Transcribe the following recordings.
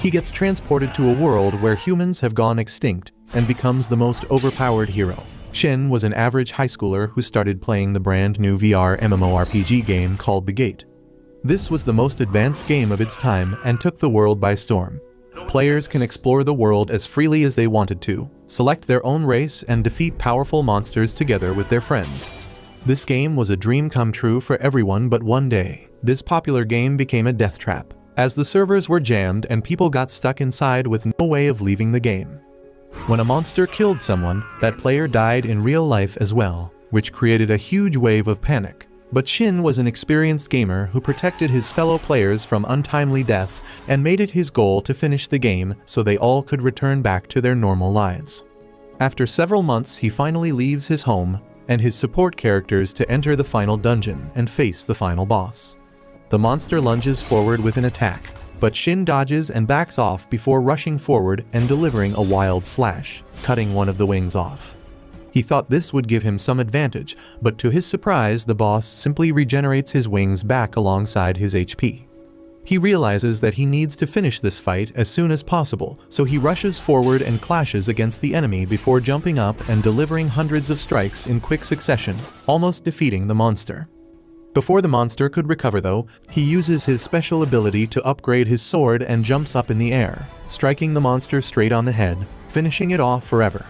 He gets transported to a world where humans have gone extinct and becomes the most overpowered hero. Shin was an average high schooler who started playing the brand new VR MMORPG game called The Gate. This was the most advanced game of its time and took the world by storm. Players can explore the world as freely as they wanted to, select their own race, and defeat powerful monsters together with their friends. This game was a dream come true for everyone, but one day, this popular game became a death trap, as the servers were jammed and people got stuck inside with no way of leaving the game. When a monster killed someone, that player died in real life as well, which created a huge wave of panic. But Shin was an experienced gamer who protected his fellow players from untimely death and made it his goal to finish the game so they all could return back to their normal lives. After several months, he finally leaves his home and his support characters to enter the final dungeon and face the final boss. The monster lunges forward with an attack, but Shin dodges and backs off before rushing forward and delivering a wild slash, cutting one of the wings off. He thought this would give him some advantage, but to his surprise, the boss simply regenerates his wings back alongside his HP. He realizes that he needs to finish this fight as soon as possible, so he rushes forward and clashes against the enemy before jumping up and delivering hundreds of strikes in quick succession, almost defeating the monster. Before the monster could recover though, he uses his special ability to upgrade his sword and jumps up in the air, striking the monster straight on the head, finishing it off forever.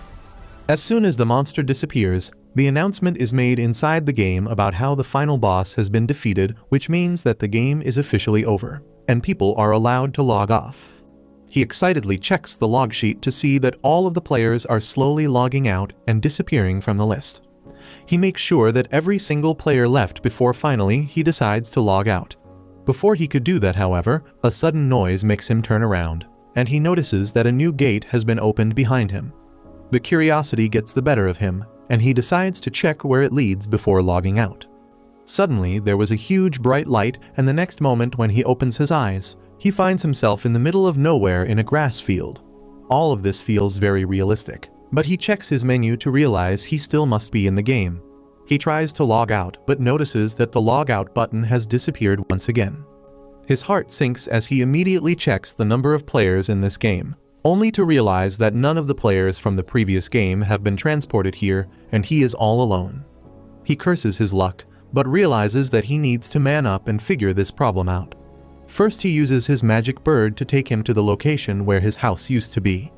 As soon as the monster disappears, the announcement is made inside the game about how the final boss has been defeated, which means that the game is officially over, and people are allowed to log off. He excitedly checks the log sheet to see that all of the players are slowly logging out and disappearing from the list. He makes sure that every single player left before finally he decides to log out. Before he could do that, however, a sudden noise makes him turn around, and he notices that a new gate has been opened behind him. The curiosity gets the better of him, and he decides to check where it leads before logging out. Suddenly, there was a huge bright light, and the next moment when he opens his eyes, he finds himself in the middle of nowhere in a grass field. All of this feels very realistic, but he checks his menu to realize he still must be in the game. He tries to log out, but notices that the log out button has disappeared once again. His heart sinks as he immediately checks the number of players in this game, only to realize that none of the players from the previous game have been transported here, and he is all alone. He curses his luck, but realizes that he needs to man up and figure this problem out. First, he uses his magic bird to take him to the location where his house used to be.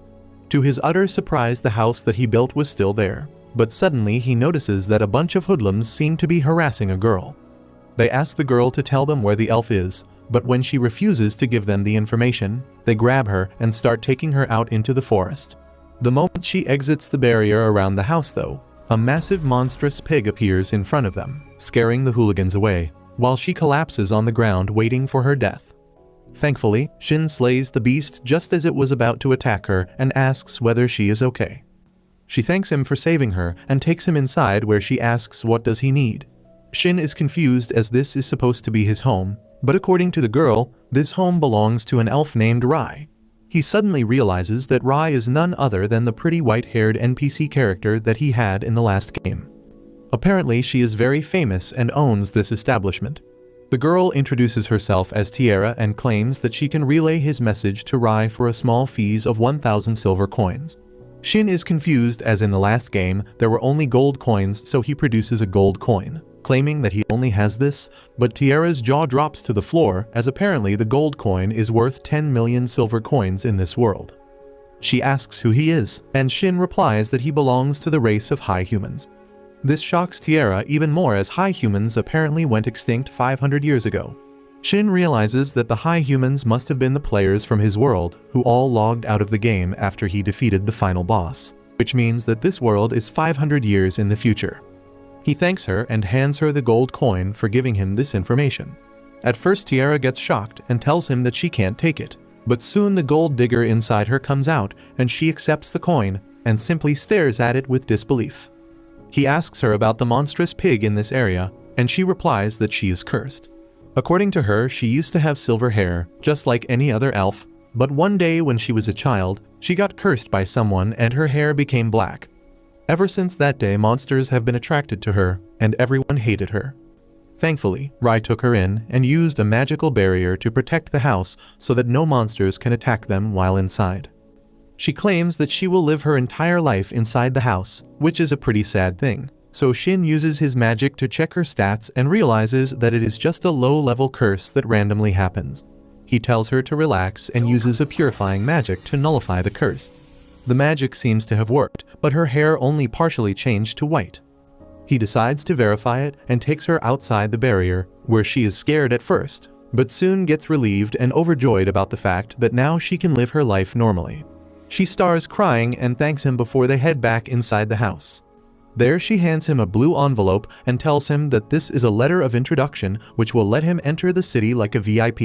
To his utter surprise, the house that he built was still there, but suddenly he notices that a bunch of hoodlums seem to be harassing a girl. They ask the girl to tell them where the elf is, but when she refuses to give them the information, they grab her and start taking her out into the forest. The moment she exits the barrier around the house though, a massive monstrous pig appears in front of them, scaring the hooligans away, while she collapses on the ground waiting for her death. Thankfully, Shin slays the beast just as it was about to attack her and asks whether she is okay. She thanks him for saving her and takes him inside, where she asks what does he need. Shin is confused as this is supposed to be his home, but according to the girl, this home belongs to an elf named Rai. He suddenly realizes that Rai is none other than the pretty white-haired NPC character that he had in the last game. Apparently, she is very famous and owns this establishment. The girl introduces herself as Tiara and claims that she can relay his message to Rai for a small fee of 1,000 silver coins. Shin is confused as in the last game there were only gold coins, so he produces a gold coin, claiming that he only has this, but Tiara's jaw drops to the floor as apparently the gold coin is worth 10 million silver coins in this world. She asks who he is, and Shin replies that he belongs to the race of high humans. This shocks Tiara even more as high humans apparently went extinct 500 years ago. Shin realizes that the high humans must have been the players from his world who all logged out of the game after he defeated the final boss, which means that this world is 500 years in the future. He thanks her and hands her the gold coin for giving him this information. At first, Tiara gets shocked and tells him that she can't take it, but soon the gold digger inside her comes out and she accepts the coin and simply stares at it with disbelief. He asks her about the monstrous pig in this area, and she replies that she is cursed. According to her, she used to have silver hair, just like any other elf, but one day when she was a child, she got cursed by someone and her hair became black. Ever since that day, monsters have been attracted to her, and everyone hated her. Thankfully, Rai took her in and used a magical barrier to protect the house so that no monsters can attack them while inside. She claims that she will live her entire life inside the house, which is a pretty sad thing. So Shin uses his magic to check her stats and realizes that it is just a low-level curse that randomly happens. He tells her to relax and uses a purifying magic to nullify the curse. The magic seems to have worked, but her hair only partially changed to white. He decides to verify it and takes her outside the barrier, where she is scared at first, but soon gets relieved and overjoyed about the fact that now she can live her life normally. She starts crying and thanks him before they head back inside the house. There she hands him a blue envelope and tells him that this is a letter of introduction which will let him enter the city like a VIP.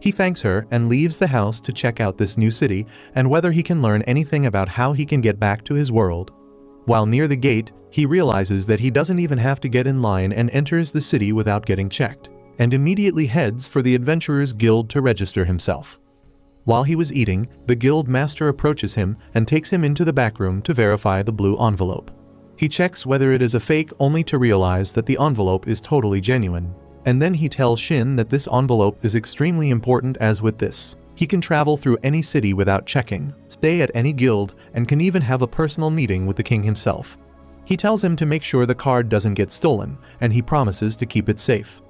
He thanks her and leaves the house to check out this new city and whether he can learn anything about how he can get back to his world. While near the gate, he realizes that he doesn't even have to get in line and enters the city without getting checked, and immediately heads for the Adventurers Guild to register himself. While he was eating, the guild master approaches him and takes him into the back room to verify the blue envelope. He checks whether it is a fake only to realize that the envelope is totally genuine, and then he tells Shin that this envelope is extremely important as with this, he can travel through any city without checking, stay at any guild, and can even have a personal meeting with the king himself. He tells him to make sure the card doesn't get stolen, and he promises to keep it safe.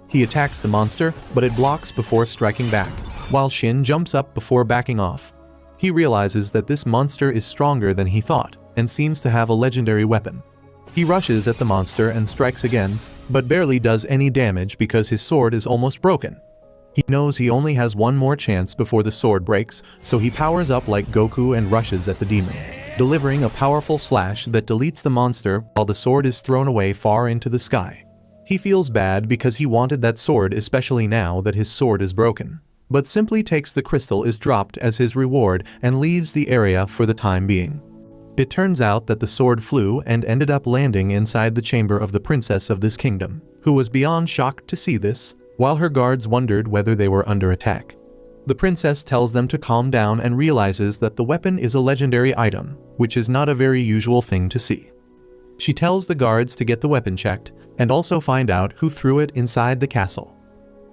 He attacks the monster, but it blocks before striking back, while Shin jumps up before backing off. He realizes that this monster is stronger than he thought, and seems to have a legendary weapon. He rushes at the monster and strikes again, but barely does any damage because his sword is almost broken. He knows he only has one more chance before the sword breaks, so he powers up like Goku and rushes at the demon, delivering a powerful slash that deletes the monster while the sword is thrown away far into the sky. He feels bad because he wanted that sword, especially now that his sword is broken, but simply takes the crystal is dropped as his reward and leaves the area for the time being. It turns out that the sword flew and ended up landing inside the chamber of the princess of this kingdom, who was beyond shocked to see this, while her guards wondered whether they were under attack. The princess tells them to calm down and realizes that the weapon is a legendary item, which is not a very usual thing to see. She tells the guards to get the weapon checked, and also find out who threw it inside the castle.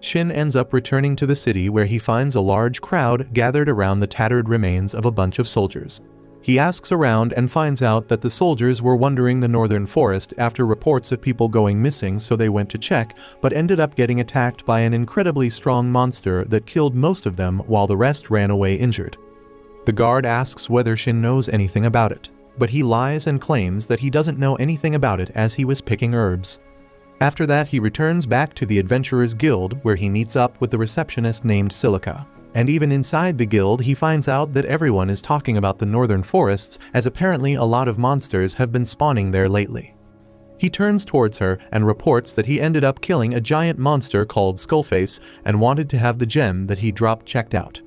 Shin ends up returning to the city where he finds a large crowd gathered around the tattered remains of a bunch of soldiers. He asks around and finds out that the soldiers were wandering the northern forest after reports of people going missing, so they went to check, but ended up getting attacked by an incredibly strong monster that killed most of them while the rest ran away injured. The guard asks whether Shin knows anything about it, but he lies and claims that he doesn't know anything about it as he was picking herbs. After that, he returns back to the Adventurers Guild where he meets up with the receptionist named Silica. And even inside the guild, he finds out that everyone is talking about the northern forests, as apparently a lot of monsters have been spawning there lately. He turns towards her and reports that he ended up killing a giant monster called Skullface and wanted to have the gem that he dropped checked out.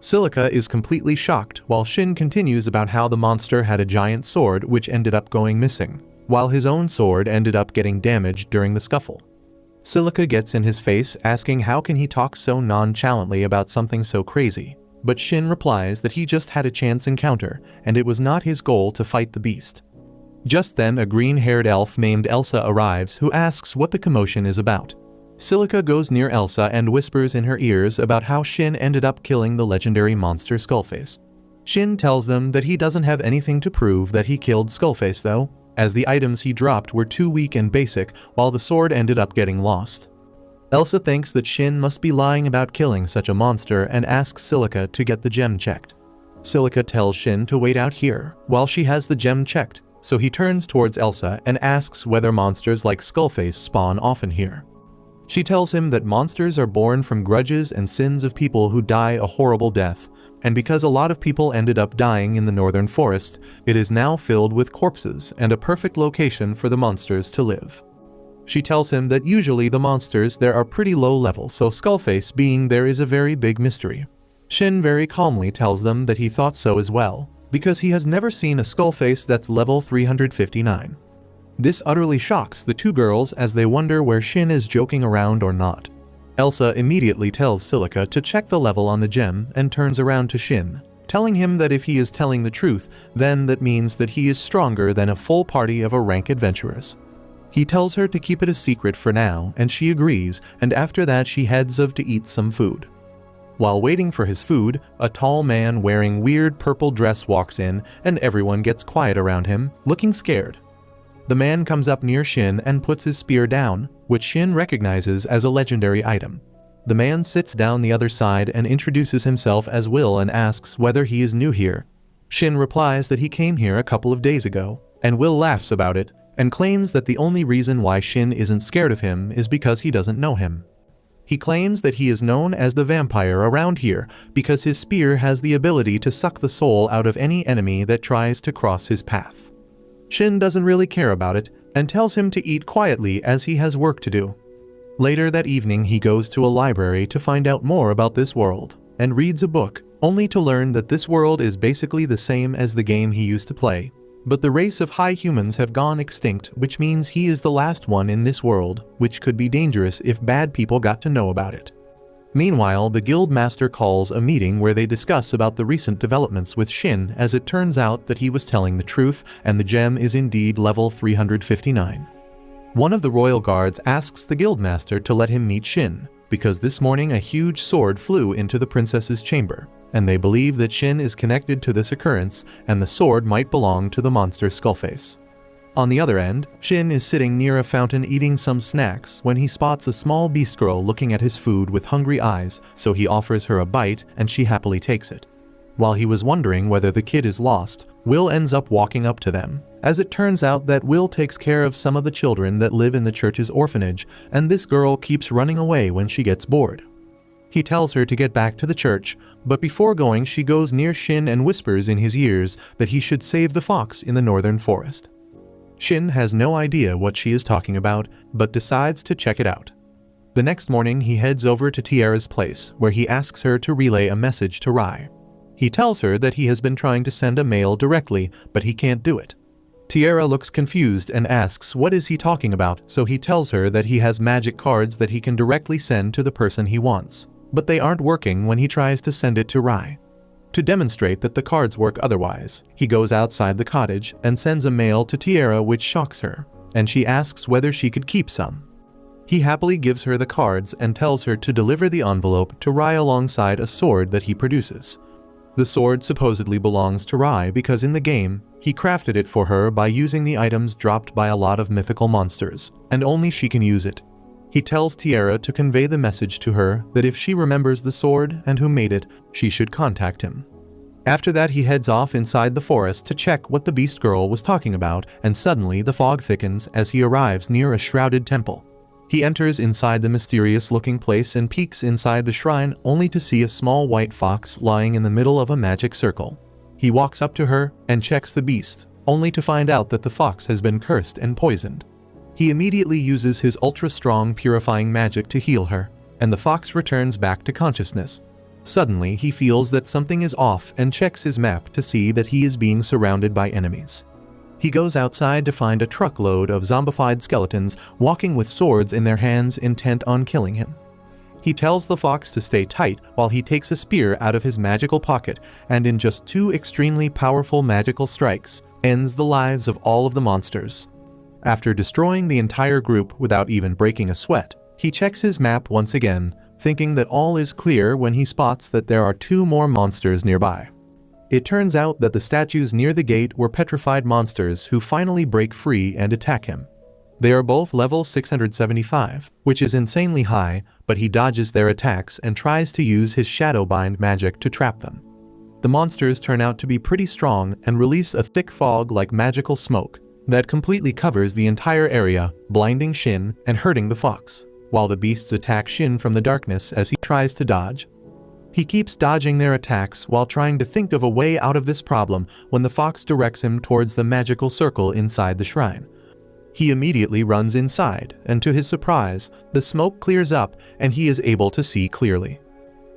Silica is completely shocked while Shin continues about how the monster had a giant sword which ended up going missing, while his own sword ended up getting damaged during the scuffle. Silica gets in his face asking how can he talk so nonchalantly about something so crazy, but Shin replies that he just had a chance encounter and it was not his goal to fight the beast. Just then a green-haired elf named Elsa arrives who asks what the commotion is about. Silica goes near Elsa and whispers in her ears about how Shin ended up killing the legendary monster Skullface. Shin tells them that he doesn't have anything to prove that he killed Skullface though, as the items he dropped were too weak and basic, while the sword ended up getting lost. Elsa thinks that Shin must be lying about killing such a monster and asks Silica to get the gem checked. Silica tells Shin to wait out here while she has the gem checked, so he turns towards Elsa and asks whether monsters like Skullface spawn often here. She tells him that monsters are born from grudges and sins of people who die a horrible death, and because a lot of people ended up dying in the northern forest, it is now filled with corpses and a perfect location for the monsters to live. She tells him that usually the monsters there are pretty low level, so Skullface being there is a very big mystery. Shin very calmly tells them that he thought so as well, because he has never seen a Skullface that's level 359. This utterly shocks the two girls as they wonder where Shin is joking around or not. Elsa immediately tells Silica to check the level on the gem and turns around to Shin, telling him that if he is telling the truth, then that means that he is stronger than a full party of a rank adventurers. He tells her to keep it a secret for now, and she agrees, and after that she heads off to eat some food. While waiting for his food, a tall man wearing weird purple dress walks in, and everyone gets quiet around him, looking scared. The man comes up near Shin and puts his spear down, which Shin recognizes as a legendary item. The man sits down the other side and introduces himself as Will and asks whether he is new here. Shin replies that he came here a couple of days ago, and Will laughs about it, and claims that the only reason why Shin isn't scared of him is because he doesn't know him. He claims that he is known as the vampire around here because his spear has the ability to suck the soul out of any enemy that tries to cross his path. Shin doesn't really care about it and tells him to eat quietly as he has work to do. Later that evening he goes to a library to find out more about this world and reads a book, only to learn that this world is basically the same as the game he used to play. But the race of high humans have gone extinct, which means he is the last one in this world, which could be dangerous if bad people got to know about it. Meanwhile, the guild master calls a meeting where they discuss about the recent developments with Shin, as it turns out that he was telling the truth and the gem is indeed level 359. One of the royal guards asks the guild master to let him meet Shin, because this morning a huge sword flew into the princess's chamber, and they believe that Shin is connected to this occurrence and the sword might belong to the monster Skullface. On the other end, Shin is sitting near a fountain eating some snacks when he spots a small beast girl looking at his food with hungry eyes, so he offers her a bite and she happily takes it. While he was wondering whether the kid is lost, Will ends up walking up to them, as it turns out that Will takes care of some of the children that live in the church's orphanage, and this girl keeps running away when she gets bored. He tells her to get back to the church, but before going she goes near Shin and whispers in his ears that he should save the fox in the northern forest. Shin has no idea what she is talking about, but decides to check it out. The next morning he heads over to Tiara's place, where he asks her to relay a message to Rai. He tells her that he has been trying to send a mail directly, but he can't do it. Tiara looks confused and asks what is he talking about, so he tells her that he has magic cards that he can directly send to the person he wants, but they aren't working when he tries to send it to Rai. To demonstrate that the cards work otherwise, he goes outside the cottage and sends a mail to Tiara which shocks her, and she asks whether she could keep some. He happily gives her the cards and tells her to deliver the envelope to Rai alongside a sword that he produces. The sword supposedly belongs to Rai because in the game, he crafted it for her by using the items dropped by a lot of mythical monsters, and only she can use it. He tells Tiara to convey the message to her that if she remembers the sword and who made it, she should contact him. After that he heads off inside the forest to check what the beast girl was talking about, and suddenly the fog thickens as he arrives near a shrouded temple. He enters inside the mysterious-looking place and peeks inside the shrine only to see a small white fox lying in the middle of a magic circle. He walks up to her and checks the beast, only to find out that the fox has been cursed and poisoned. He immediately uses his ultra-strong purifying magic to heal her, and the fox returns back to consciousness. Suddenly, he feels that something is off and checks his map to see that he is being surrounded by enemies. He goes outside to find a truckload of zombified skeletons walking with swords in their hands intent on killing him. He tells the fox to stay tight while he takes a spear out of his magical pocket and in just 2 extremely powerful magical strikes, ends the lives of all of the monsters. After destroying the entire group without even breaking a sweat, he checks his map once again, thinking that all is clear when he spots that there are 2 more monsters nearby. It turns out that the statues near the gate were petrified monsters who finally break free and attack him. They are both level 675, which is insanely high, but he dodges their attacks and tries to use his Shadowbind magic to trap them. The monsters turn out to be pretty strong and release a thick fog like magical smoke that completely covers the entire area, blinding Shin and hurting the fox, while the beasts attack Shin from the darkness as he tries to dodge. He keeps dodging their attacks while trying to think of a way out of this problem when the fox directs him towards the magical circle inside the shrine. He immediately runs inside, and to his surprise, the smoke clears up and he is able to see clearly.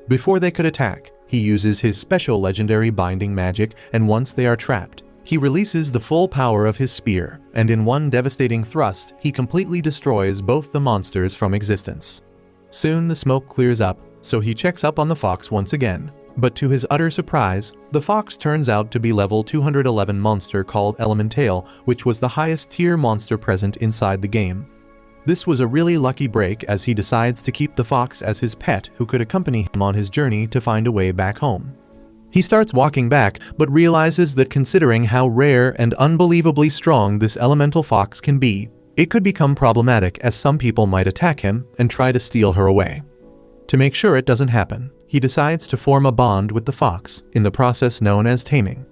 Before they could attack, he uses his special legendary binding magic, and once they are trapped, he releases the full power of his spear, and in one devastating thrust, he completely destroys both the monsters from existence. Soon the smoke clears up, so he checks up on the fox once again, But to his utter surprise, the fox turns out to be level 211 monster called Elemental, which was the highest tier monster present inside the game. This was a really lucky break as he decides to keep the fox as his pet who could accompany him on his journey to find a way back home. He starts walking back, but realizes that considering how rare and unbelievably strong this elemental fox can be, it could become problematic as some people might attack him and try to steal her away. To make sure it doesn't happen, he decides to form a bond with the fox, in the process known as taming.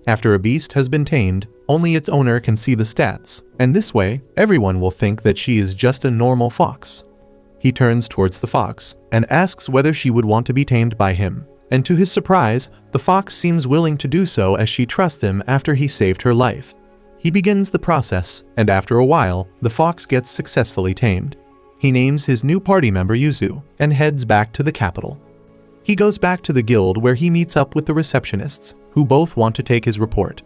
After a beast has been tamed, only its owner can see the stats, and this way, everyone will think that she is just a normal fox. He turns towards the fox and asks whether she would want to be tamed by him, and to his surprise, the fox seems willing to do so as she trusts him after he saved her life. He begins the process, and after a while, the fox gets successfully tamed. He names his new party member Yuzu and heads back to the capital. He goes back to the guild where he meets up with the receptionists, who both want to take his report.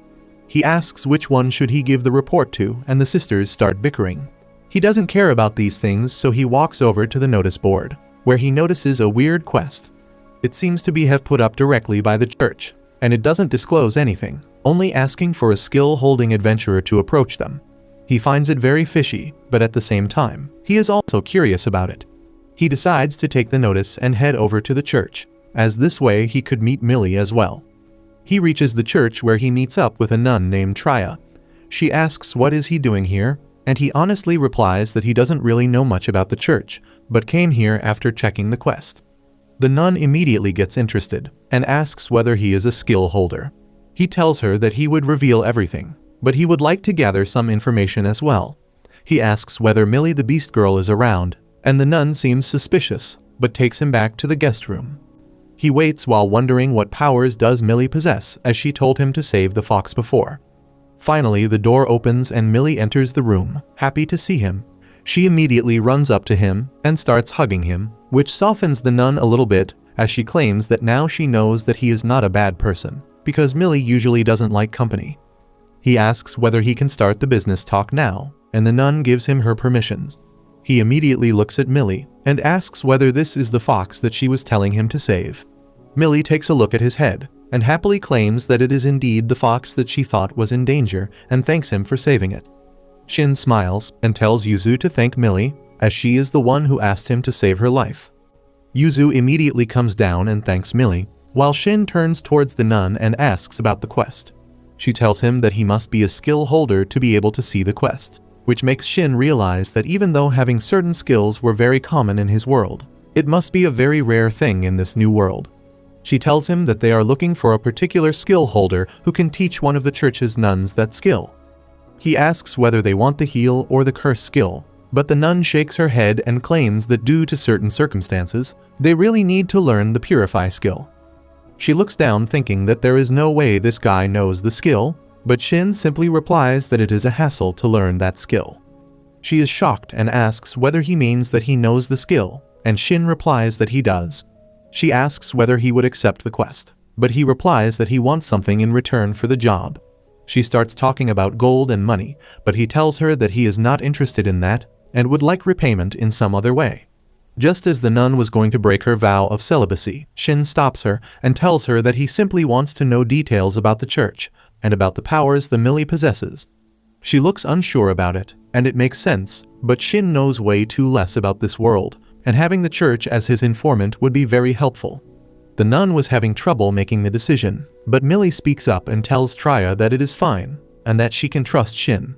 He asks which one should he give the report to, and the sisters start bickering. He doesn't care about these things, so he walks over to the notice board, where he notices a weird quest. It seems to be put up directly by the church, and it doesn't disclose anything, only asking for a skill-holding adventurer to approach them. He finds it very fishy, but at the same time, he is also curious about it. He decides to take the notice and head over to the church, as this way he could meet Millie as well. He reaches the church where he meets up with a nun named Trya. She asks what is he doing here, and he honestly replies that he doesn't really know much about the church, but came here after checking the quest. The nun immediately gets interested and asks whether he is a skill holder. He tells her that he would reveal everything, but he would like to gather some information as well. He asks whether Millie the Beast Girl is around, and the nun seems suspicious, but takes him back to the guest room. He waits while wondering what powers does Millie possess, as she told him to save the fox before. Finally, the door opens and Millie enters the room, happy to see him. She immediately runs up to him and starts hugging him, which softens the nun a little bit, as she claims that now she knows that he is not a bad person, because Millie usually doesn't like company. He asks whether he can start the business talk now, and the nun gives him her permissions. He immediately looks at Millie and asks whether this is the fox that she was telling him to save. Millie takes a look at his head and happily claims that it is indeed the fox that she thought was in danger and thanks him for saving it. Shin smiles and tells Yuzu to thank Millie, as she is the one who asked him to save her life. Yuzu immediately comes down and thanks Millie, while Shin turns towards the nun and asks about the quest. She tells him that he must be a skill holder to be able to see the quest, which makes Shin realize that even though having certain skills were very common in his world, it must be a very rare thing in this new world. She tells him that they are looking for a particular skill holder who can teach one of the church's nuns that skill. He asks whether they want the heal or the curse skill, but the nun shakes her head and claims that due to certain circumstances, they really need to learn the purify skill. She looks down thinking that there is no way this guy knows the skill, but Shin simply replies that it is a hassle to learn that skill. She is shocked and asks whether he means that he knows the skill, and Shin replies that he does. She asks whether he would accept the quest, but he replies that he wants something in return for the job. She starts talking about gold and money, but he tells her that he is not interested in that and would like repayment in some other way. Just as the nun was going to break her vow of celibacy, Shin stops her and tells her that he simply wants to know details about the church and about the powers the Millie possesses. She looks unsure about it, and it makes sense, but Shin knows way too less about this world, and having the church as his informant would be very helpful. The nun was having trouble making the decision, but Millie speaks up and tells Trya that it is fine, and that she can trust Shin.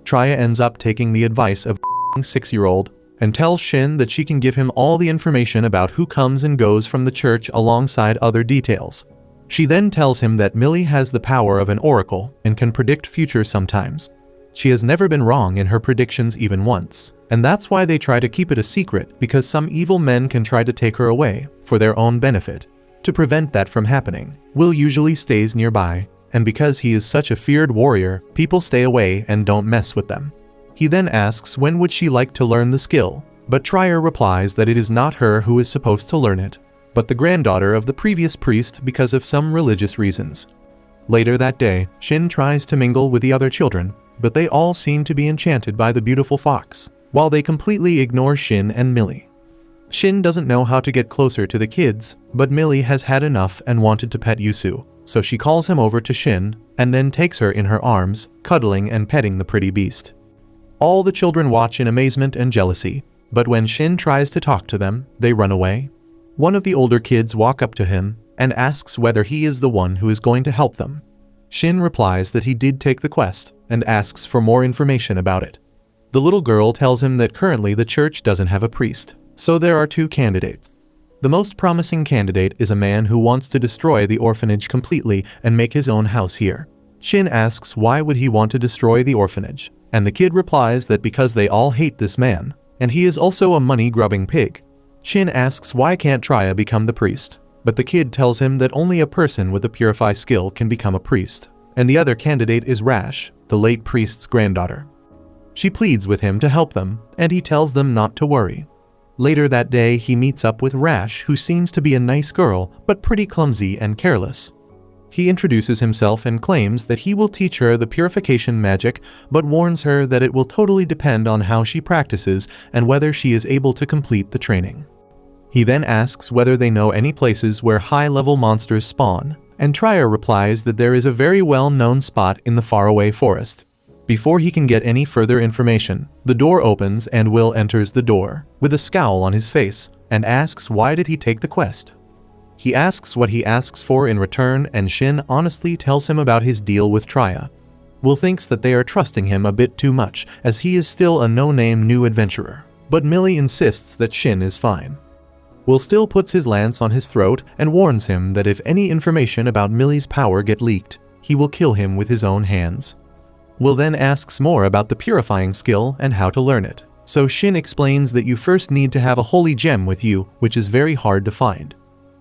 Trya ends up taking the advice of a 6-year-old, and tells Shin that she can give him all the information about who comes and goes from the church alongside other details. She then tells him that Millie has the power of an oracle and can predict future sometimes. She has never been wrong in her predictions even once, and that's why they try to keep it a secret, because some evil men can try to take her away for their own benefit. To prevent that from happening, Will usually stays nearby, and because he is such a feared warrior, people stay away and don't mess with them. He then asks when would she like to learn the skill, but Trya replies that it is not her who is supposed to learn it, but the granddaughter of the previous priest because of some religious reasons. Later that day, Shin tries to mingle with the other children, but they all seem to be enchanted by the beautiful fox, while they completely ignore Shin and Millie. Shin doesn't know how to get closer to the kids, but Millie has had enough and wanted to pet Yusu, so she calls him over to Shin, and then takes her in her arms, cuddling and petting the pretty beast. All the children watch in amazement and jealousy, but when Shin tries to talk to them, they run away. One of the older kids walk up to him, and asks whether he is the one who is going to help them. Shin replies that he did take the quest, and asks for more information about it. The little girl tells him that currently the church doesn't have a priest, so there are 2 candidates. The most promising candidate is a man who wants to destroy the orphanage completely and make his own house here. Shin asks why would he want to destroy the orphanage, and the kid replies that because they all hate this man, and he is also a money-grubbing pig. Shin asks why can't Trya become the priest, but the kid tells him that only a person with a purify skill can become a priest, and the other candidate is Rash, the late priest's granddaughter. She pleads with him to help them, and he tells them not to worry. Later that day, he meets up with Rash, who seems to be a nice girl, but pretty clumsy and careless. He introduces himself and claims that he will teach her the purification magic, but warns her that it will totally depend on how she practices and whether she is able to complete the training. He then asks whether they know any places where high-level monsters spawn, and Trya replies that there is a very well-known spot in the faraway forest. Before he can get any further information, the door opens and Will enters the door, with a scowl on his face, and asks why did he take the quest. He asks what he asks for in return, and Shin honestly tells him about his deal with Trya. Will thinks that they are trusting him a bit too much, as he is still a no-name new adventurer, but Millie insists that Shin is fine. Will still puts his lance on his throat and warns him that if any information about Millie's power get leaked, he will kill him with his own hands. Will then asks more about the purifying skill and how to learn it, so Shin explains that you first need to have a holy gem with you, which is very hard to find.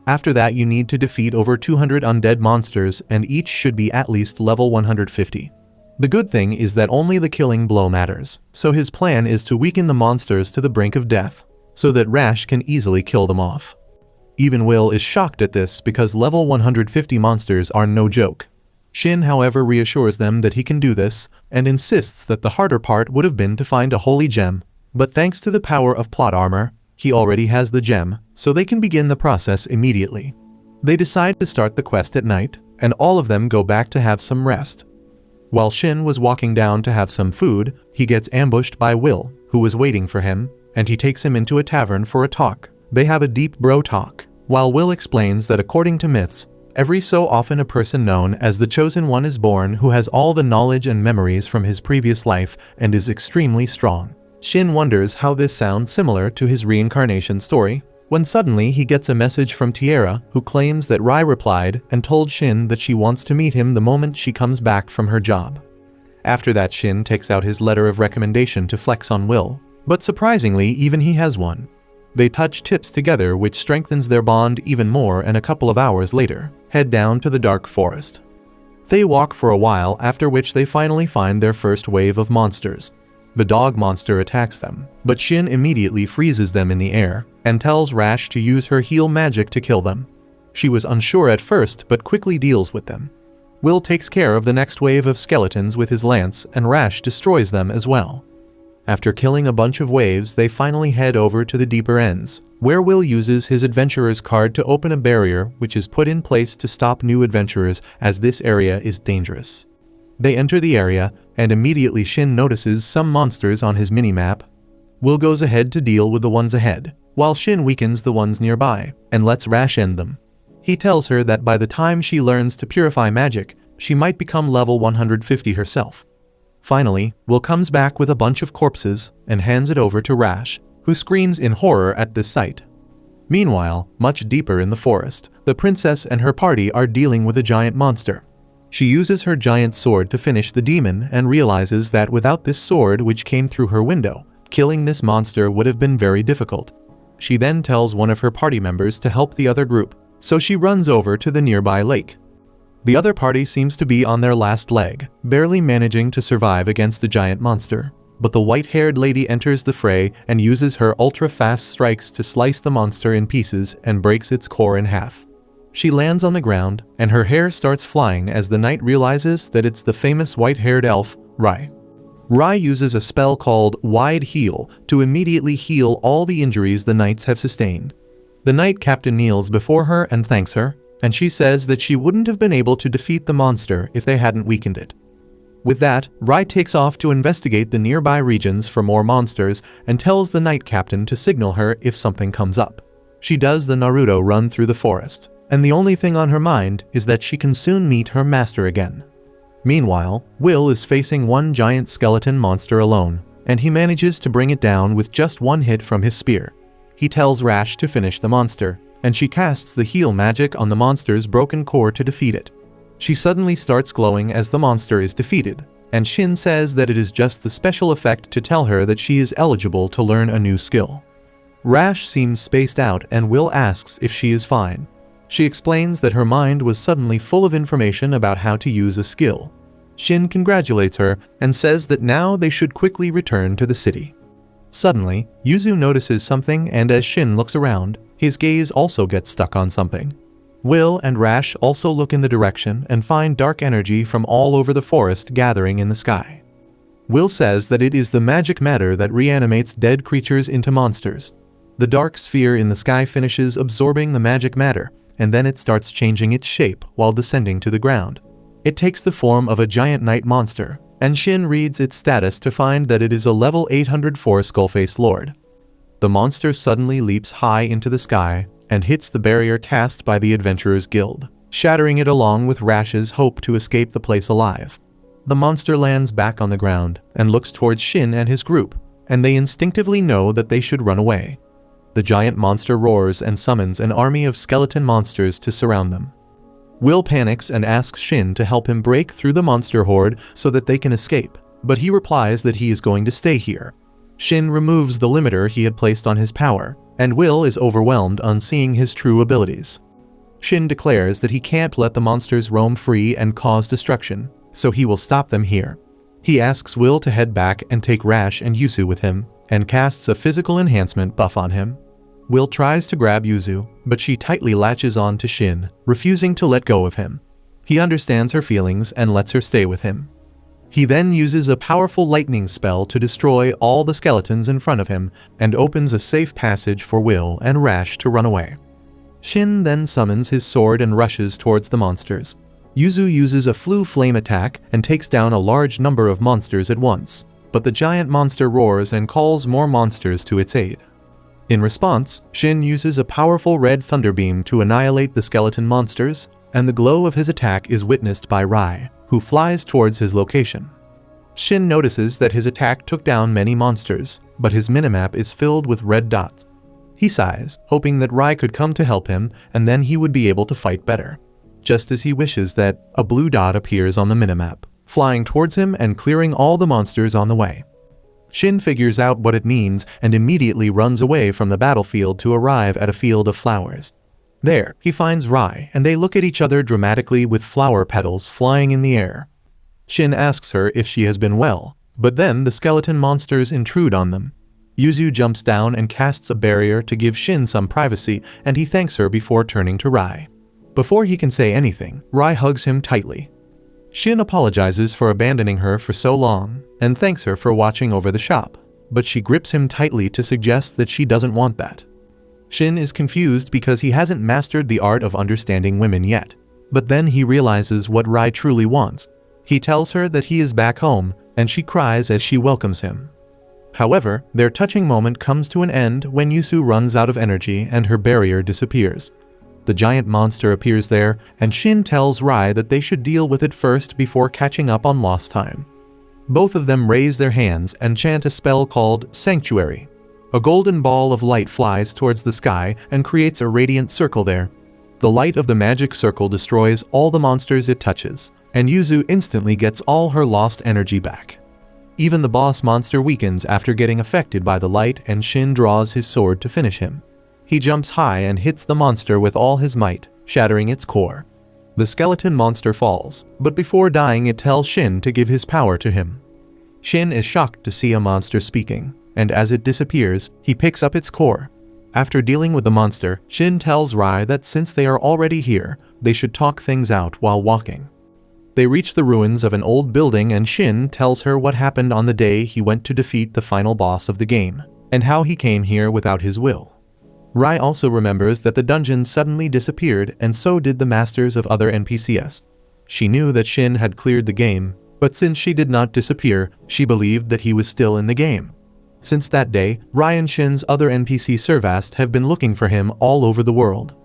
After that you need to defeat over 200 undead monsters, and each should be at least level 150. The good thing is that only the killing blow matters, so his plan is to weaken the monsters to the brink of death, so that Rash can easily kill them off. Even Will is shocked at this because level 150 monsters are no joke. Shin, however, reassures them that he can do this, and insists that the harder part would have been to find a holy gem, but thanks to the power of plot armor, he already has the gem, so they can begin the process immediately. They decide to start the quest at night, and all of them go back to have some rest. While Shin was walking down to have some food, he gets ambushed by Will, who was waiting for him, and he takes him into a tavern for a talk. They have a deep bro talk, while Will explains that according to myths, every so often a person known as the Chosen One is born who has all the knowledge and memories from his previous life and is extremely strong. Shin wonders how this sounds similar to his reincarnation story, when suddenly he gets a message from Tiara, who claims that Rai replied and told Shin that she wants to meet him the moment she comes back from her job. After that, Shin takes out his letter of recommendation to flex on Will, but surprisingly even he has one. They touch tips together, which strengthens their bond even more, and a couple of hours later, head down to the dark forest. They walk for a while, after which they finally find their first wave of monsters. The dog monster attacks them, but Shin immediately freezes them in the air, and tells Rash to use her heal magic to kill them. She was unsure at first, but quickly deals with them. Will takes care of the next wave of skeletons with his lance, and Rash destroys them as well. After killing a bunch of waves, they finally head over to the deeper ends, where Will uses his adventurer's card to open a barrier which is put in place to stop new adventurers, as this area is dangerous. They enter the area, and immediately Shin notices some monsters on his minimap. Will goes ahead to deal with the ones ahead, while Shin weakens the ones nearby, and lets Rash end them. He tells her that by the time she learns to purify magic, she might become level 150 herself. Finally, Will comes back with a bunch of corpses and hands it over to Rash, who screams in horror at this sight. Meanwhile, much deeper in the forest, the princess and her party are dealing with a giant monster. She uses her giant sword to finish the demon and realizes that without this sword, which came through her window, killing this monster would have been very difficult. She then tells one of her party members to help the other group, so she runs over to the nearby lake. The other party seems to be on their last leg, barely managing to survive against the giant monster. But the white-haired lady enters the fray and uses her ultra-fast strikes to slice the monster in pieces and breaks its core in half. She lands on the ground, and her hair starts flying as the knight realizes that it's the famous white-haired elf, Rai. Rai uses a spell called Wide Heal to immediately heal all the injuries the knights have sustained. The knight captain kneels before her and thanks her, and she says that she wouldn't have been able to defeat the monster if they hadn't weakened it. With that, Rai takes off to investigate the nearby regions for more monsters and tells the knight captain to signal her if something comes up. She does the Naruto run through the forest, and the only thing on her mind is that she can soon meet her master again. Meanwhile, Will is facing one giant skeleton monster alone, and he manages to bring it down with just one hit from his spear. He tells Rash to finish the monster, and she casts the heal magic on the monster's broken core to defeat it. She suddenly starts glowing as the monster is defeated, and Shin says that it is just the special effect to tell her that she is eligible to learn a new skill. Rash seems spaced out and Will asks if she is fine. She explains that her mind was suddenly full of information about how to use a skill. Shin congratulates her and says that now they should quickly return to the city. Suddenly, Yuzu notices something, and as Shin looks around, his gaze also gets stuck on something. Will and Rash also look in the direction and find dark energy from all over the forest gathering in the sky. Will says that it is the magic matter that reanimates dead creatures into monsters. The dark sphere in the sky finishes absorbing the magic matter, and then it starts changing its shape while descending to the ground. It takes the form of a giant night monster, and Shin reads its status to find that it is a level 804 Skullface Lord. The monster suddenly leaps high into the sky and hits the barrier cast by the Adventurers Guild, shattering it along with Rash's hope to escape the place alive. The monster lands back on the ground and looks towards Shin and his group, and they instinctively know that they should run away. The giant monster roars and summons an army of skeleton monsters to surround them. Will panics and asks Shin to help him break through the monster horde so that they can escape, but he replies that he is going to stay here. Shin removes the limiter he had placed on his power, and Will is overwhelmed on seeing his true abilities. Shin declares that he can't let the monsters roam free and cause destruction, so he will stop them here. He asks Will to head back and take Rash and Yuzu with him, and casts a physical enhancement buff on him. Will tries to grab Yuzu, but she tightly latches on to Shin, refusing to let go of him. He understands her feelings and lets her stay with him. He then uses a powerful lightning spell to destroy all the skeletons in front of him and opens a safe passage for Will and Rash to run away. Shin then summons his sword and rushes towards the monsters. Yuzu uses a flame attack and takes down a large number of monsters at once, but the giant monster roars and calls more monsters to its aid. In response, Shin uses a powerful red thunder beam to annihilate the skeleton monsters, and the glow of his attack is witnessed by Rai, who flies towards his location. Shin notices that his attack took down many monsters, but his minimap is filled with red dots. He sighs, hoping that Rai could come to help him, and then he would be able to fight better. Just as he wishes that, a blue dot appears on the minimap, flying towards him and clearing all the monsters on the way. Shin figures out what it means and immediately runs away from the battlefield to arrive at a field of flowers. There, he finds Rai, and they look at each other dramatically with flower petals flying in the air. Shin asks her if she has been well, but then the skeleton monsters intrude on them. Yuzu jumps down and casts a barrier to give Shin some privacy, and he thanks her before turning to Rai. Before he can say anything, Rai hugs him tightly. Shin apologizes for abandoning her for so long, and thanks her for watching over the shop, but she grips him tightly to suggest that she doesn't want that. Shin is confused because he hasn't mastered the art of understanding women yet, but then he realizes what Rai truly wants. He tells her that he is back home, and she cries as she welcomes him. However, their touching moment comes to an end when Yuzu runs out of energy and her barrier disappears. The giant monster appears there, and Shin tells Rai that they should deal with it first before catching up on lost time. Both of them raise their hands and chant a spell called Sanctuary. A golden ball of light flies towards the sky and creates a radiant circle there. The light of the magic circle destroys all the monsters it touches, and Yuzu instantly gets all her lost energy back. Even the boss monster weakens after getting affected by the light, and Shin draws his sword to finish him. He jumps high and hits the monster with all his might, shattering its core. The skeleton monster falls, but before dying it tells Shin to give his power to him. Shin is shocked to see a monster speaking, and as it disappears, he picks up its core. After dealing with the monster, Shin tells Rai that since they are already here, they should talk things out while walking. They reach the ruins of an old building and Shin tells her what happened on the day he went to defeat the final boss of the game, and how he came here without his will. Rai also remembers that the dungeon suddenly disappeared and so did the masters of other NPCs. She knew that Shin had cleared the game, but since she did not disappear, she believed that he was still in the game. Since that day, Rai and Shin's other NPC Servast have been looking for him all over the world.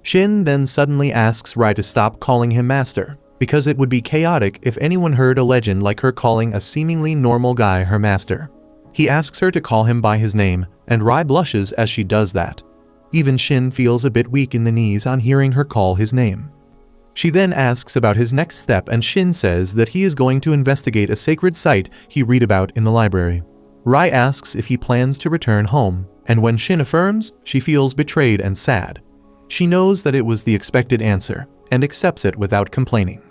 Shin then suddenly asks Rai to stop calling him master, because it would be chaotic if anyone heard a legend like her calling a seemingly normal guy her master. He asks her to call him by his name, and Rai blushes as she does that. Even Shin feels a bit weak in the knees on hearing her call his name. She then asks about his next step and Shin says that he is going to investigate a sacred site he read about in the library. Rai asks if he plans to return home, and when Shin affirms, she feels betrayed and sad. She knows that it was the expected answer, and accepts it without complaining.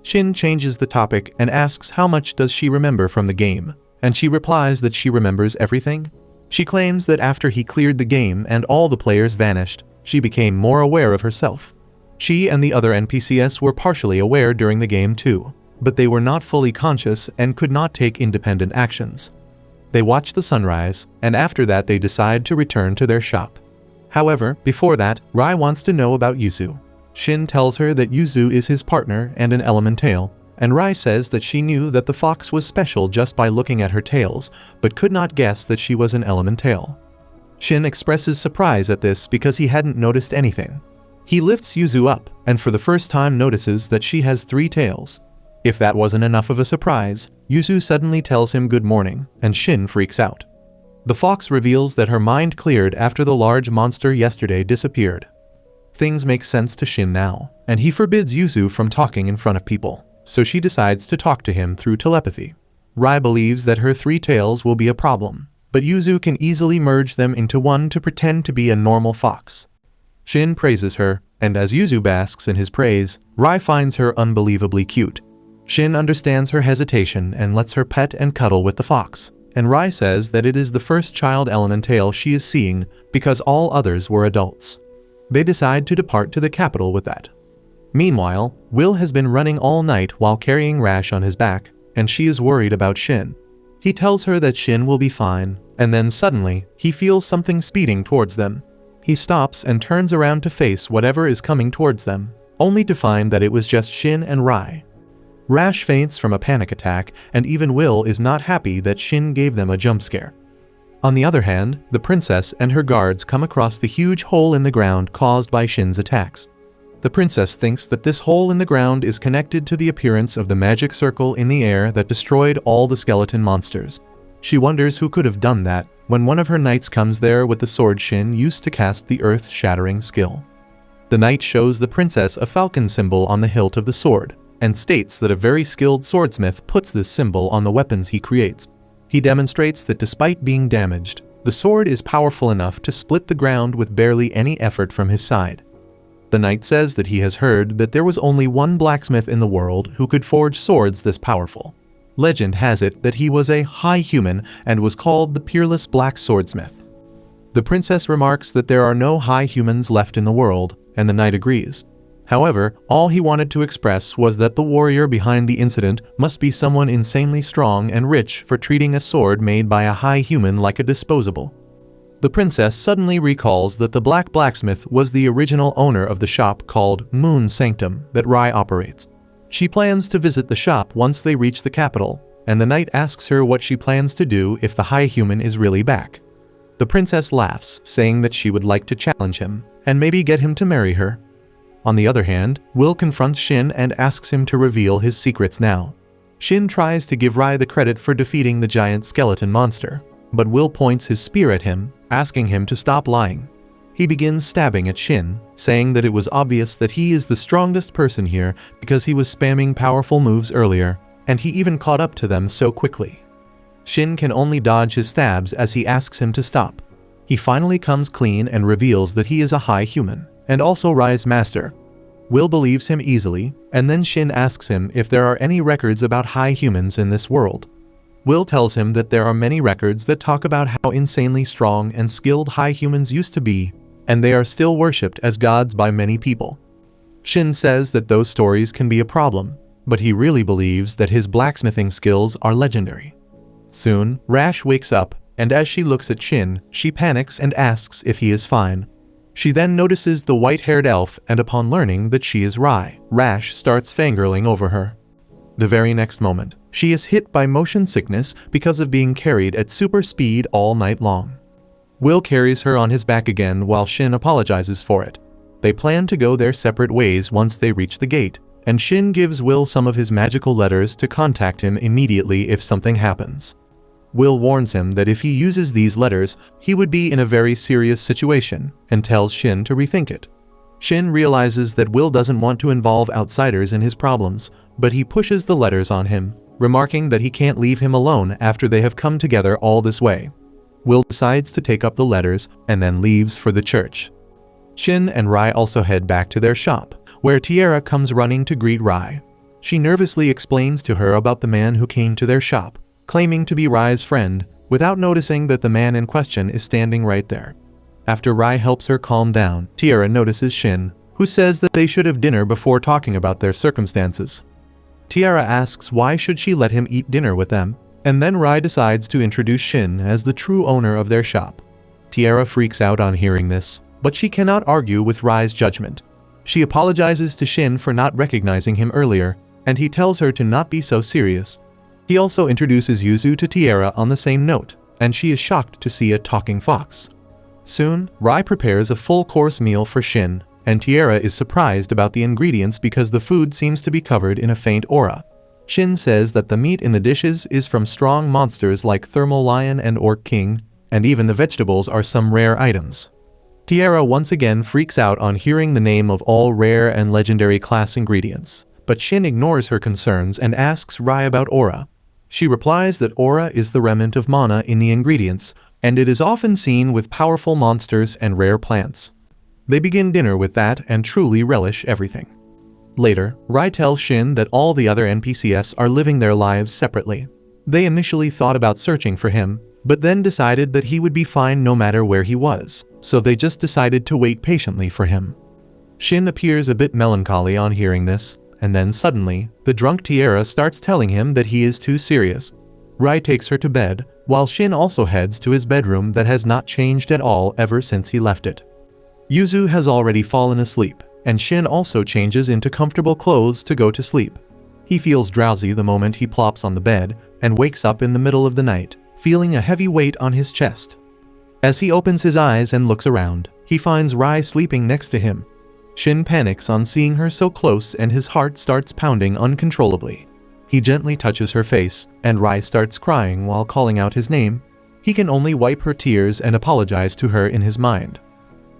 Shin changes the topic and asks how much does she remember from the game, and she replies that she remembers everything. She claims that after he cleared the game and all the players vanished, she became more aware of herself. She and the other NPCs were partially aware during the game too, but they were not fully conscious and could not take independent actions. They watch the sunrise, and after that they decide to return to their shop. However, before that, Rai wants to know about Yuzu. Shin tells her that Yuzu is his partner and an elemental, and Rai says that she knew that the fox was special just by looking at her tails, but could not guess that she was an elemental. Shin expresses surprise at this because he hadn't noticed anything. He lifts Yuzu up, and for the first time notices that she has 3 tails. If that wasn't enough of a surprise, Yuzu suddenly tells him good morning, and Shin freaks out. The fox reveals that her mind cleared after the large monster yesterday disappeared. Things make sense to Shin now, and he forbids Yuzu from talking in front of people, so she decides to talk to him through telepathy. Rai believes that her 3 tails will be a problem, but Yuzu can easily merge them into one to pretend to be a normal fox. Shin praises her, and as Yuzu basks in his praise, Rai finds her unbelievably cute. Shin understands her hesitation and lets her pet and cuddle with the fox, and Rai says that it is the first child elemental she is seeing because all others were adults. They decide to depart to the capital with that. Meanwhile, Will has been running all night while carrying Rash on his back, and she is worried about Shin. He tells her that Shin will be fine, and then suddenly, he feels something speeding towards them. He stops and turns around to face whatever is coming towards them, only to find that it was just Shin and Rai. Rash faints from a panic attack, and even Will is not happy that Shin gave them a jump scare. On the other hand, the princess and her guards come across the huge hole in the ground caused by Shin's attacks. The princess thinks that this hole in the ground is connected to the appearance of the magic circle in the air that destroyed all the skeleton monsters. She wonders who could have done that, when one of her knights comes there with the sword Shin used to cast the earth-shattering skill. The knight shows the princess a falcon symbol on the hilt of the sword, and states that a very skilled swordsmith puts this symbol on the weapons he creates. He demonstrates that despite being damaged, the sword is powerful enough to split the ground with barely any effort from his side. The knight says that he has heard that there was only one blacksmith in the world who could forge swords this powerful. Legend has it that he was a high human and was called the Peerless Black Swordsmith. The princess remarks that there are no high humans left in the world, and the knight agrees. However, all he wanted to express was that the warrior behind the incident must be someone insanely strong and rich for treating a sword made by a high human like a disposable. The princess suddenly recalls that the black blacksmith was the original owner of the shop called Moon Sanctum that Rai operates. She plans to visit the shop once they reach the capital, and the knight asks her what she plans to do if the high human is really back. The princess laughs, saying that she would like to challenge him, and maybe get him to marry her. On the other hand, Will confronts Shin and asks him to reveal his secrets now. Shin tries to give Rai the credit for defeating the giant skeleton monster, but Will points his spear at him, asking him to stop lying. He begins stabbing at Shin, saying that it was obvious that he is the strongest person here because he was spamming powerful moves earlier, and he even caught up to them so quickly. Shin can only dodge his stabs as he asks him to stop. He finally comes clean and reveals that he is a high human, and also Rai's master. Will believes him easily, and then Shin asks him if there are any records about high humans in this world. Will tells him that there are many records that talk about how insanely strong and skilled high humans used to be, and they are still worshipped as gods by many people. Shin says that those stories can be a problem, but he really believes that his blacksmithing skills are legendary. Soon, Rash wakes up, and as she looks at Shin, she panics and asks if he is fine. She then notices the white-haired elf, and upon learning that she is Rai, Rash starts fangirling over her. The very next moment, she is hit by motion sickness because of being carried at super speed all night long. Will carries her on his back again while Shin apologizes for it. They plan to go their separate ways once they reach the gate, and Shin gives Will some of his magical letters to contact him immediately if something happens. Will warns him that if he uses these letters, he would be in a very serious situation, and tells Shin to rethink it. Shin realizes that Will doesn't want to involve outsiders in his problems, but he pushes the letters on him, remarking that he can't leave him alone after they have come together all this way. Will decides to take up the letters and then leaves for the church. Shin and Rai also head back to their shop, where Tiara comes running to greet Rai. She nervously explains to her about the man who came to their shop, claiming to be Rai's friend, without noticing that the man in question is standing right there. After Rai helps her calm down, Tiara notices Shin, who says that they should have dinner before talking about their circumstances. Tiara asks why should she let him eat dinner with them, and then Rai decides to introduce Shin as the true owner of their shop. Tiara freaks out on hearing this, but she cannot argue with Rai's judgment. She apologizes to Shin for not recognizing him earlier, and he tells her to not be so serious. He also introduces Yuzu to Tiara on the same note, and she is shocked to see a talking fox. Soon, Rai prepares a full-course meal for Shin, and Tiara is surprised about the ingredients because the food seems to be covered in a faint aura. Shin says that the meat in the dishes is from strong monsters like Thermal Lion and Orc King, and even the vegetables are some rare items. Tiara once again freaks out on hearing the name of all rare and legendary class ingredients, but Shin ignores her concerns and asks Rai about aura. She replies that aura is the remnant of mana in the ingredients, and it is often seen with powerful monsters and rare plants. They begin dinner with that and truly relish everything. Later, Rai tells Shin that all the other NPCs are living their lives separately. They initially thought about searching for him, but then decided that he would be fine no matter where he was, so they just decided to wait patiently for him. Shin appears a bit melancholy on hearing this, and then suddenly, the drunk Tiara starts telling him that he is too serious. Rai takes her to bed, while Shin also heads to his bedroom that has not changed at all ever since he left it. Yuzu has already fallen asleep, and Shin also changes into comfortable clothes to go to sleep. He feels drowsy the moment he plops on the bed, and wakes up in the middle of the night, feeling a heavy weight on his chest. As he opens his eyes and looks around, he finds Rai sleeping next to him. Shin panics on seeing her so close and his heart starts pounding uncontrollably. He gently touches her face, and Rai starts crying while calling out his name. He can only wipe her tears and apologize to her in his mind.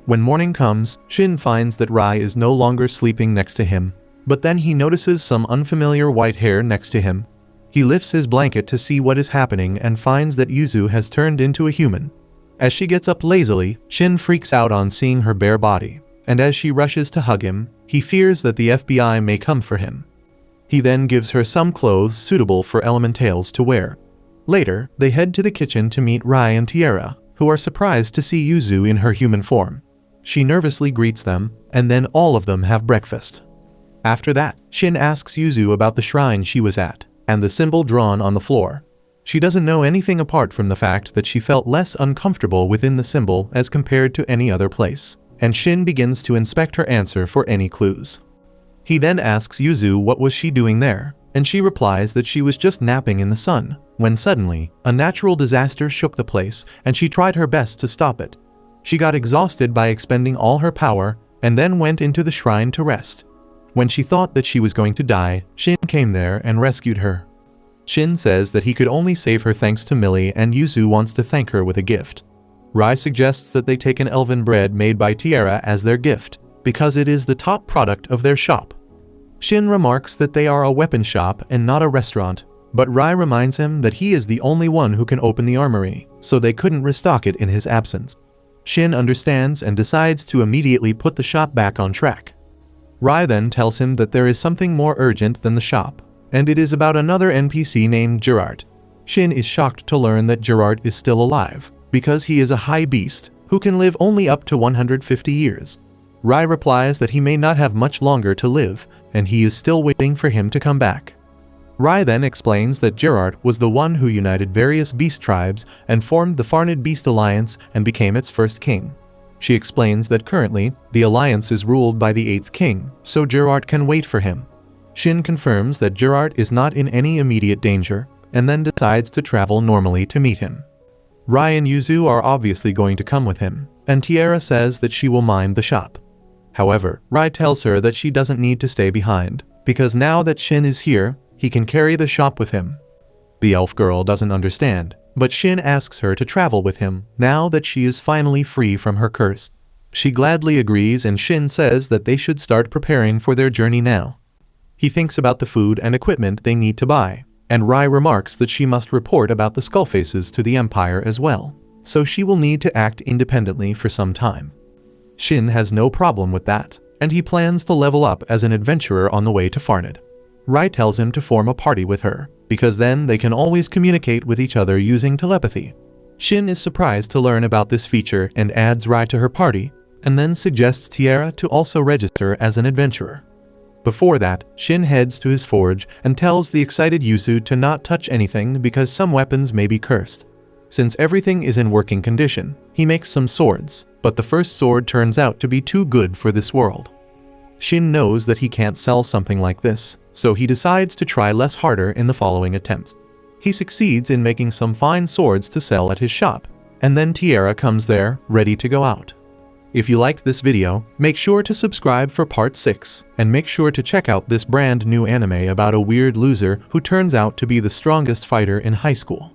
When morning comes, Shin finds that Rai is no longer sleeping next to him, but then he notices some unfamiliar white hair next to him. He lifts his blanket to see what is happening and finds that Yuzu has turned into a human. As she gets up lazily, Shin freaks out on seeing her bare body, and as she rushes to hug him, he fears that the FBI may come for him. He then gives her some clothes suitable for elementals to wear. Later, they head to the kitchen to meet Rai and Tiara, who are surprised to see Yuzu in her human form. She nervously greets them, and then all of them have breakfast. After that, Shin asks Yuzu about the shrine she was at, and the symbol drawn on the floor. She doesn't know anything apart from the fact that she felt less uncomfortable within the symbol as compared to any other place, and Shin begins to inspect her answer for any clues. He then asks Yuzu what was she doing there, and she replies that she was just napping in the sun, when suddenly, a natural disaster shook the place, and she tried her best to stop it. She got exhausted by expending all her power, and then went into the shrine to rest. When she thought that she was going to die, Shin came there and rescued her. Shin says that he could only save her thanks to Millie, and Yuzu wants to thank her with a gift. Rai suggests that they take an elven bread made by Tiara as their gift, because it is the top product of their shop. Shin remarks that they are a weapon shop and not a restaurant, but Rai reminds him that he is the only one who can open the armory, so they couldn't restock it in his absence. Shin understands and decides to immediately put the shop back on track. Rai then tells him that there is something more urgent than the shop, and it is about another NPC named Gerard. Shin is shocked to learn that Gerard is still alive, because he is a high beast who can live only up to 150 years. Rai replies that he may not have much longer to live, and he is still waiting for him to come back. Rai then explains that Gerard was the one who united various beast tribes and formed the Farned Beast Alliance and became its first king. She explains that currently, the alliance is ruled by the 8th king, so Gerard can wait for him. Shin confirms that Gerard is not in any immediate danger, and then decides to travel normally to meet him. Rai and Yuzu are obviously going to come with him, and Tiara says that she will mind the shop. However, Rai tells her that she doesn't need to stay behind, because now that Shin is here, he can carry the shop with him. The elf girl doesn't understand, but Shin asks her to travel with him now that she is finally free from her curse. She gladly agrees, and Shin says that they should start preparing for their journey now. He thinks about the food and equipment they need to buy, and Rai remarks that she must report about the Skullfaces to the Empire as well, so she will need to act independently for some time. Shin has no problem with that, and he plans to level up as an adventurer on the way to Farned. Rai tells him to form a party with her, because then they can always communicate with each other using telepathy. Shin is surprised to learn about this feature and adds Rai to her party, and then suggests Tiara to also register as an adventurer. Before that, Shin heads to his forge and tells the excited Yuzu to not touch anything because some weapons may be cursed. Since everything is in working condition, he makes some swords, but the first sword turns out to be too good for this world. Shin knows that he can't sell something like this, so he decides to try less harder in the following attempts. He succeeds in making some fine swords to sell at his shop, and then Tiara comes there, ready to go out. If you liked this video, make sure to subscribe for part 6, and make sure to check out this brand new anime about a weird loser who turns out to be the strongest fighter in high school.